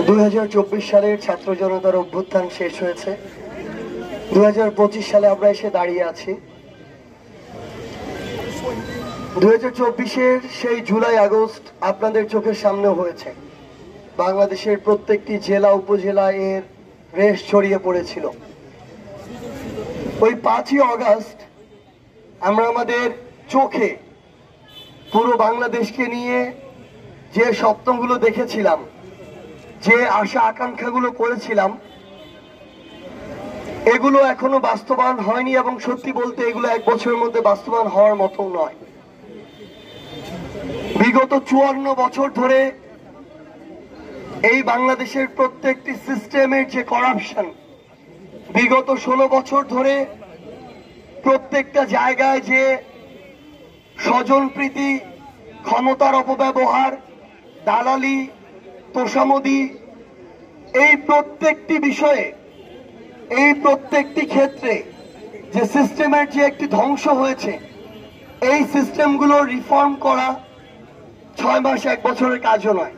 2024 সালের ছাত্র জনতার অভ্যুত্থান শেষ হয়েছে। 2025 সালে আমরা এসে দাঁড়িয়ে আছি। 2024-এর সেই জুলাই আগস্ট আপনাদের চোখের সামনে হয়েছে। বাংলাদেশের প্রত্যেকটি জেলা উপজেলা এর রেশ ছড়িয়ে পড়েছিল। ওই 5ই আগস্ট আমরা আমাদের চোখে পুরো বাংলাদেশকে নিয়ে যে স্বপ্নগুলো দেখেছিলাম, যে আশা আকাঙ্ক্ষাগুলো করেছিলাম, এগুলো এখনো বাস্তবায়ন হয়নি এবং সত্যি বলতে এগুলো 1 বছরের মধ্যে বাস্তবায়ন হওয়ার মতো নয়। বিগত 54 বছর ধরে এই বাংলাদেশের প্রত্যেকটি সিস্টেমের যে করাপশন, বিগত 16 বছর ধরে প্রত্যেকটা জায়গায় যে স্বজনপ্রীতি, ক্ষমতার অপব্যবহার, দালালি, তোষামোদি, এই প্রত্যেকটি বিষয়ে, এই প্রত্যেকটি ক্ষেত্রে যে সিস্টেমের যে একটি ধ্বংস হয়েছে, এই সিস্টেমগুলো রিফর্ম করা 6 মাস 1 বছরের কাজও নয়।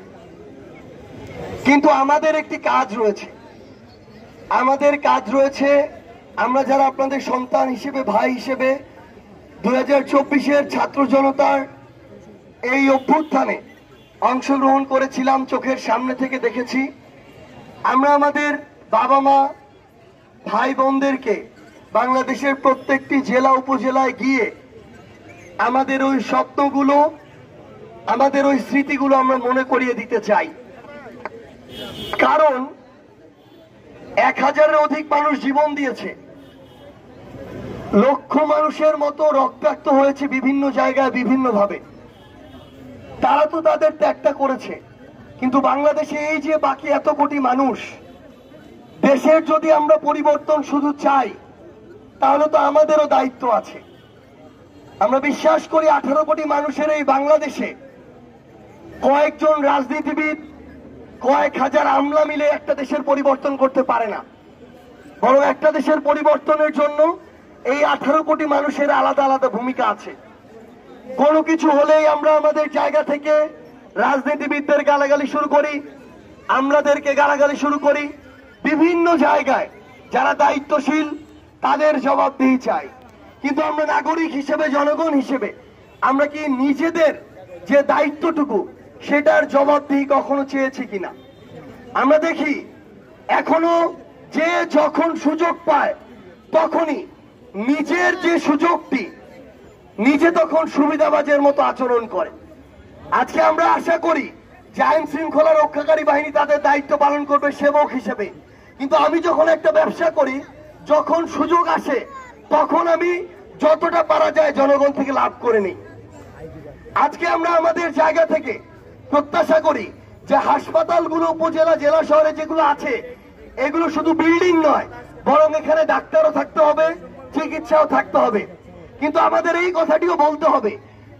কিন্তু আমাদের একটি কাজ রয়েছে, আমাদের কাজ রয়েছে। আমরা যারা আপনাদের সন্তান হিসেবে, ভাই হিসেবে 2024-এর ছাত্র জনতার এই অভ্যুত্থানে অংশগ্রহণ করেছিলাম, চোখের সামনে থেকে দেখেছি। আমরা আমাদের বাবা মা, ভাই বোনদেরকে বাংলাদেশের প্রত্যেকটি জেলা উপজেলায় গিয়ে আমাদের ওই স্বপ্নগুলো, আমাদের ওই স্মৃতিগুলো আমরা মনে করিয়ে দিতে চাই। কারণ 1000-এর অধিক মানুষ জীবন দিয়েছে, লক্ষ মানুষের মতো রক্তাক্ত হয়েছে বিভিন্ন জায়গায় বিভিন্নভাবে। তারা তো তাদের ত্যাগটা করেছে, কিন্তু বাংলাদেশে এই যে বাকি এত কোটি মানুষ, দেশের যদি আমরা পরিবর্তন শুধু চাই, তাহলে তো আমাদেরও দায়িত্ব আছে। আমরা বিশ্বাস করি 18 কোটি মানুষের এই বাংলাদেশে কয়েকজন রাজনীতিবিদ, কয়েক হাজার আমলা মিলে একটা দেশের পরিবর্তন করতে পারে না। বরং একটা দেশের পরিবর্তনের জন্য এই 18 কোটি মানুষের আলাদা আলাদা ভূমিকা আছে। কোনো কিছু হলেই আমরা আমাদের জায়গা থেকে রাজনীতিবিদদের গালাগালি শুরু করি, আমলাদেরকে গালাগালি শুরু করি। বিভিন্ন জায়গায় যারা দায়িত্বশীল তাদের জবাবদিহি চাই। কিন্তু আমরা নাগরিক হিসেবে, জনগণ হিসেবে আমরা কি নিজেদের যে দায়িত্বটুকু সেটার জবাবদিহি কখনো চেয়েছি কিনা? আমরা দেখি এখনো যে যখন সুযোগ পায় তখনই নিজের যে সুযোগটি, নিজে তখন সুবিধাবাজের মতো আচরণ করে। আজকে আমরা আশা করি যে আইন শৃঙ্খলা রক্ষাকারী বাহিনী তাদের দায়িত্ব পালন করবে সেবক হিসেবে। কিন্তু আমি যখন একটা ব্যবসা করি, যখন সুযোগ আসে, তখন আমি যতটা পারা যায় জনগণ থেকে লাভ করে নিই। আজকে আমরা আমাদের জায়গা থেকে প্রত্যাশা করি যে হাসপাতালগুলো, উপজেলা, জেলা শহরে যেগুলো আছে, এগুলো শুধু বিল্ডিং নয়, বরং এখানে ডাক্তারও থাকতে হবে, চিকিৎসাও থাকতে হবে। কিন্তু আমাদের এই কথাটিও বলতে হবে,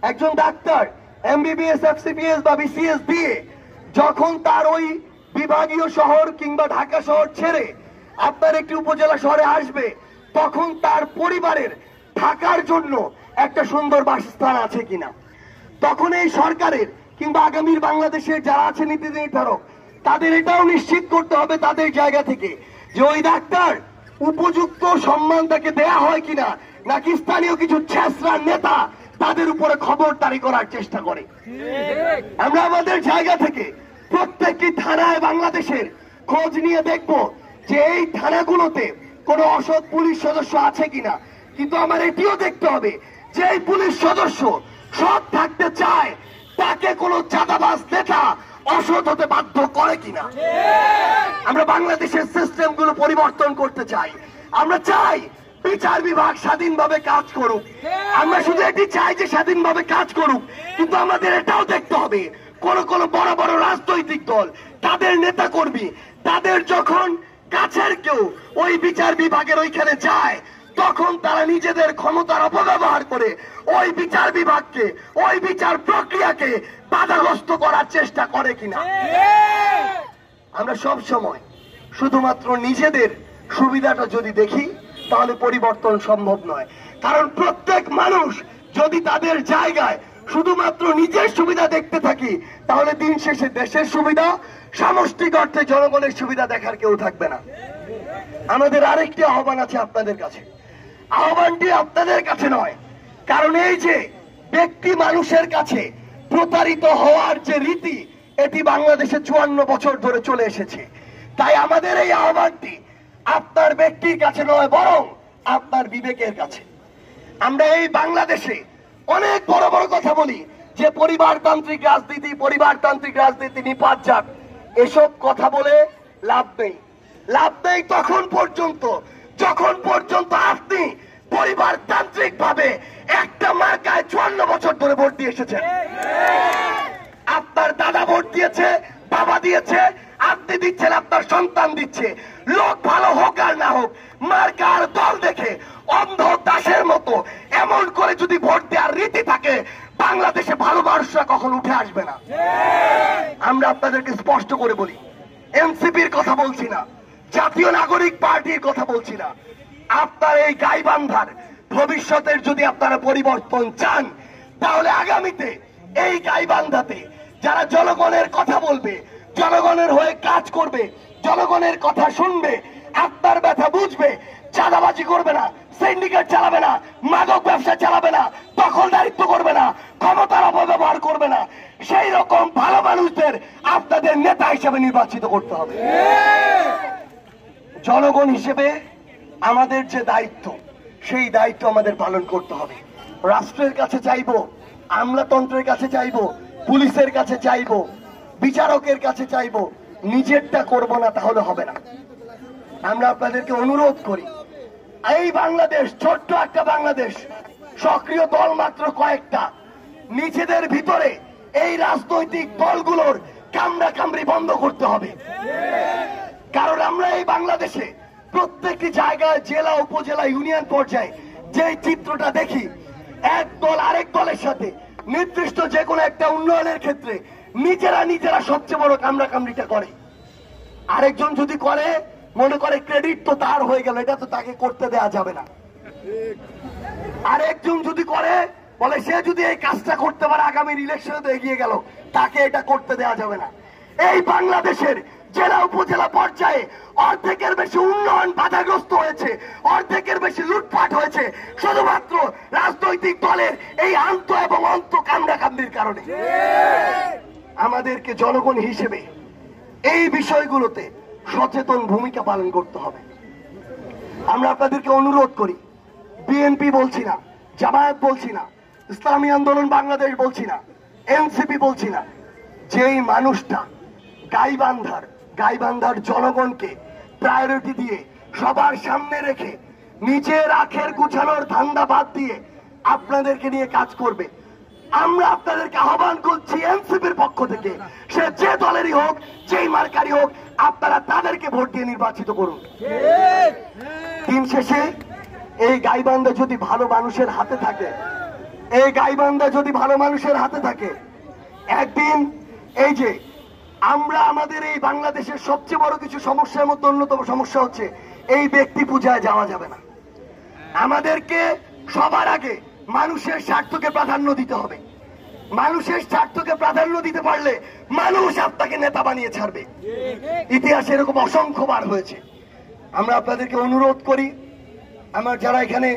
একজন ডাক্তার MBBS, FCPS বা BCS দিয়ে যখন তার ওই বিভাগীয় শহর কিংবা ঢাকা শহর ছেড়ে আপনার একটি উপজেলা শহরে আসবে, তখন তার পরিবারের থাকার জন্য একটা সুন্দর বাসস্থান আছে কিনা। তখন এই সরকারের কিংবা আগামীর বাংলাদেশের যারা আছে নীতি নির্ধারক, তাদের এটাও নিশ্চিত করতে হবে তাদের জায়গা থেকে যে ওই ডাক্তার উপযুক্ত সম্মান তাকে দেয়া হয় কিনা, নাকি স্থানীয় কিছু ছেঁচড়া নেতা তাদের উপরে খবরদারি করার চেষ্টা করে। আমরা আমাদের জায়গা থেকে প্রত্যেকটি থানায় বাংলাদেশের খোঁজ নিয়ে দেখব যে এই থানাগুলোতে কোনো অসৎ পুলিশ সদস্য আছে কিনা। কিন্তু আমার এটিও দেখতে হবে যে এই পুলিশ সদস্য সৎ থাকতে চায়, তাকে কোনো চাঁদাবাজ নেতা অসৎ হতে বাধ্য করে কিনা। আমরা বাংলাদেশের সিস্টেমগুলো পরিবর্তন করতে চাই। আমরা চাই বিচার বিভাগ স্বাধীনভাবে কাজ করুক। আমরা শুধু এটি চাই যে স্বাধীনভাবে কাজ করুক, কিন্তু আমাদের এটাও দেখতে হবে কোন কোন বড় বড় রাজনৈতিক দল, তাদের নেতা কর্মী, তাদের যখন কাছের কেউ ওই বিচার বিভাগের ওইখানে যায়, তখন তারা নিজেদের ক্ষমতার অপব্যবহার করে ওই বিচার বিভাগকে, ওই বিচার প্রক্রিয়াকে বাধাগ্রস্ত করার চেষ্টা করে কিনা। আমরা সব সময় শুধুমাত্র নিজেদের সুবিধাটা যদি দেখি, তাহলে পরিবর্তন সম্ভব নয়। কারণ প্রত্যেক মানুষ যদি তাদের জায়গায় শুধুমাত্র নিজের সুবিধা দেখতে থাকি, তাহলে দিন শেষে দেশের সুবিধা, সামষ্টিক অর্থে জনগণের সুবিধা দেখার কেউ থাকবে না। আমাদের আরেকটি আহ্বান আছে আপনাদের কাছে। আহ্বানটি আপনাদের কাছে নয়, কারণ এই যে ব্যক্তি মানুষের কাছে প্রতারিত হওয়ার যে রীতি, এটি বাংলাদেশে 54 বছর ধরে চলে এসেছে। তাই আমাদের এই আহ্বানটি আপনার ব্যক্তির কাছে নয়, বরং আপনার বিবেকের কাছে। আমরা এই বাংলাদেশে অনেক বড় বড় কথা বলি যে পরিবারতান্ত্রিক রাজনীতি, পরিবারতান্ত্রিক রাজনীতি নিপাত যাক, এসব কথা বলে লাভ নেই। লাভ নেই তখন পর্যন্ত যখন পর্যন্ত আপনি পরিবারতান্ত্রিক ভাবে একটা মার্কায় 54 বছর ধরে ভোট দিয়ে এসেছেন। আপনার দাদা ভোট দিয়েছে, বাবা দিয়েছে, আপনি দিচ্ছেন, আপনার সন্তান দিচ্ছে। লোক ভালো হোক আর না হোক, মার্কার দল দেখে অন্ধ দাসের মতো এমন করে যদি ভোট দেওয়ার রীতি থাকে, বাংলাদেশে ভালো মানুষরা কখন উঠে আসবে না। আমরা আপনাদেরকে স্পষ্ট করে বলি, এনসিপির কথা বলছি না, জাতীয় নাগরিক পার্টির কথা বলছি না। আপনার এই গাইবান্ধার ভবিষ্যতের যদি আপনারা পরিবর্তন চান, তাহলে আগামীতে এই গাইবান্ধাতে যারা জনগণের কথা বলবে, জনগণের হয়ে কাজ করবে, জনগণের কথা শুনবে, আপনার ব্যথা বুঝবে, চাঁদাবাজি করবে না, সিন্ডিকেট চালাবে না, মাদক ব্যবসা চালাবে না, দখলদারিত্ব করবে না, ক্ষমতার অপব্যবহার করবে না, সেই রকম ভালো মানুষদের আপনাদের নেতা হিসেবে নির্বাচিত করতে হবে। জনগণ হিসেবে আমাদের যে দায়িত্ব, সেই দায়িত্ব আমাদের পালন করতে হবে। রাষ্ট্রের কাছে চাইবো, আমলাতন্ত্রের কাছে চাইবো, পুলিশের কাছে চাইবো, বিচারকের কাছে চাইবো, নিজেরটা করব না, তাহলে হবে না। আমরা আপনাদেরকে অনুরোধ করি, এই বাংলাদেশ ছোট্ট একটা বাংলাদেশ, সক্রিয় দল মাত্র কয়েকটা। নিজেদের ভিতরে এই রাজনৈতিক দলগুলোর কামড়া কামড়ি বন্ধ করতে হবে। কারণ আমরা এই বাংলাদেশে প্রত্যেকটি জায়গায়, জেলা, উপজেলা, ইউনিয়ন পর্যায়ে যে চিত্রটা দেখি, এক দল আরেক দলের সাথে নির্দিষ্ট যে কোনো একটা উন্নয়নের ক্ষেত্রে নিজেরা সবচেয়ে বড় কামড়া কামড়িটা করে। আরেকজন যদি করে, মনে করে ক্রেডিট তো তার হয়ে গেল, এটা তো তাকে করতে দেয়া যাবে না। আরেকজন যদি করে, বলে সে যদি এই কাজটা করতে পারে আগামী ইলেকশনে তো এগিয়ে গেল, তাকে এটা করতে দেয়া যাবে না। এই বাংলাদেশের জেলা উপজেলা পর্যায়ে অর্ধেকের বেশি উন্নয়ন বাধাগ্রস্ত হয়েছে, অর্ধেকের বেশি লুটপাট হয়েছে শুধুমাত্র রাজনৈতিক দলের এই আন্ত এবং অন্ত কামড়া কামড়ির কারণে। আমাদেরকে জনগণ হিসেবে এই বিষয়গুলোতে সচেতন ভূমিকা পালন করতে হবে। আমরা আপনাদেরকে অনুরোধ করি, বিএনপি বলছি না, জামায়াত বলছি না, ইসলামী আন্দোলন বাংলাদেশ বলছি না, এনসিপি বলছি না, যেই মানুষটা গাইবান্ধার জনগণকে প্রায়োরিটি দিয়ে সবার সামনে রেখে নিজের আখের গুছানোর ধান্দা বাদ দিয়ে আপনাদেরকে নিয়ে কাজ করবে, আমরা আপনাদেরকে আহ্বান করছি এনসিপির পক্ষ থেকে, সে যে দলেরই হোক, যেই মার্কারই হোক, আপনারা তাদেরকে ভোট দিয়ে নির্বাচিত করুন। দিন শেষে এই গাইবান্ধা যদি ভালো মানুষের হাতে থাকে, এই গাইবান্ধা যদি ভালো মানুষের হাতে থাকে, একদিন এই যে আমরা আমাদের এই বাংলাদেশের সবচেয়ে বড় কিছু সমস্যার মধ্যে অন্যতম সমস্যা হচ্ছে এই ব্যক্তি পূজায় যাওয়া যাবে না। আমাদেরকে সবার আগে মানুষের স্বার্থকে প্রাধান্য দিতে হবে। মানুষের স্বার্থকে প্রাধান্য দিতে পারলে মানুষ আপনাকে নেতা বানিয়ে ছাড়বে। ইতিহাসে এরকম অসংখ্যবার হয়েছে। আমরা আপনাদেরকে অনুরোধ করি, আমার যারা এখানে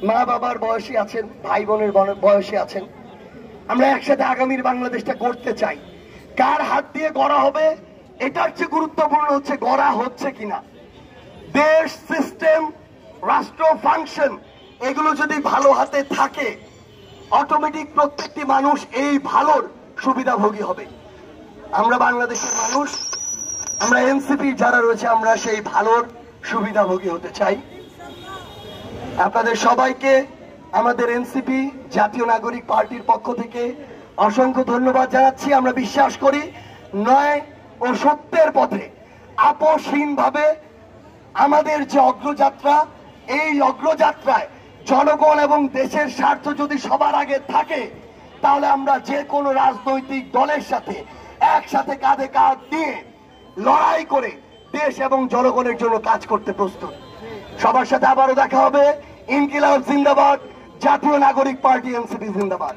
মা বাবার বয়সী আছেন, ভাই বোনের বয়সী আছেন, আমরা একসাথে আগামীর বাংলাদেশটা করতে চাই। কার হাত দিয়ে গড়া হবে এটার চেয়ে গুরুত্বপূর্ণ হচ্ছে গড়া হচ্ছে কিনা। দেশ, সিস্টেম, রাষ্ট্র, ফাংশন, এগুলো যদি ভালো হাতে থাকে, অটোমেটিক প্রত্যেকটি মানুষ এই ভালোর সুবিধাভোগী হবে। আমরা বাংলাদেশের মানুষ, আমরা এনসিপি যারা রয়েছে, আমরা সেই ভালোর সুবিধাভোগী হতে চাই। আপনাদের সবাইকে আমাদের এনসিপি জাতীয় নাগরিক পার্টির পক্ষ থেকে অসংখ্য ধন্যবাদ জানাচ্ছি। আমরা বিশ্বাস করি ন্যায় ও সত্যের পথে আপোষহীনভাবে আমাদের যে অগ্রযাত্রা, এই অগ্রযাত্রায় জনগণ এবং দেশের স্বার্থ যদি সবার আগে থাকে, তাহলে আমরা যে কোনো রাজনৈতিক দলের সাথে একসাথে কাঁধে কাঁধ দিয়ে লড়াই করে দেশ এবং জনগণের জন্য কাজ করতে প্রস্তুত। সবার সাথে আবারও দেখা হবে। ইনকিলাব জিন্দাবাদ, জাতীয় নাগরিক পার্টি এনসিপি জিন্দাবাদ।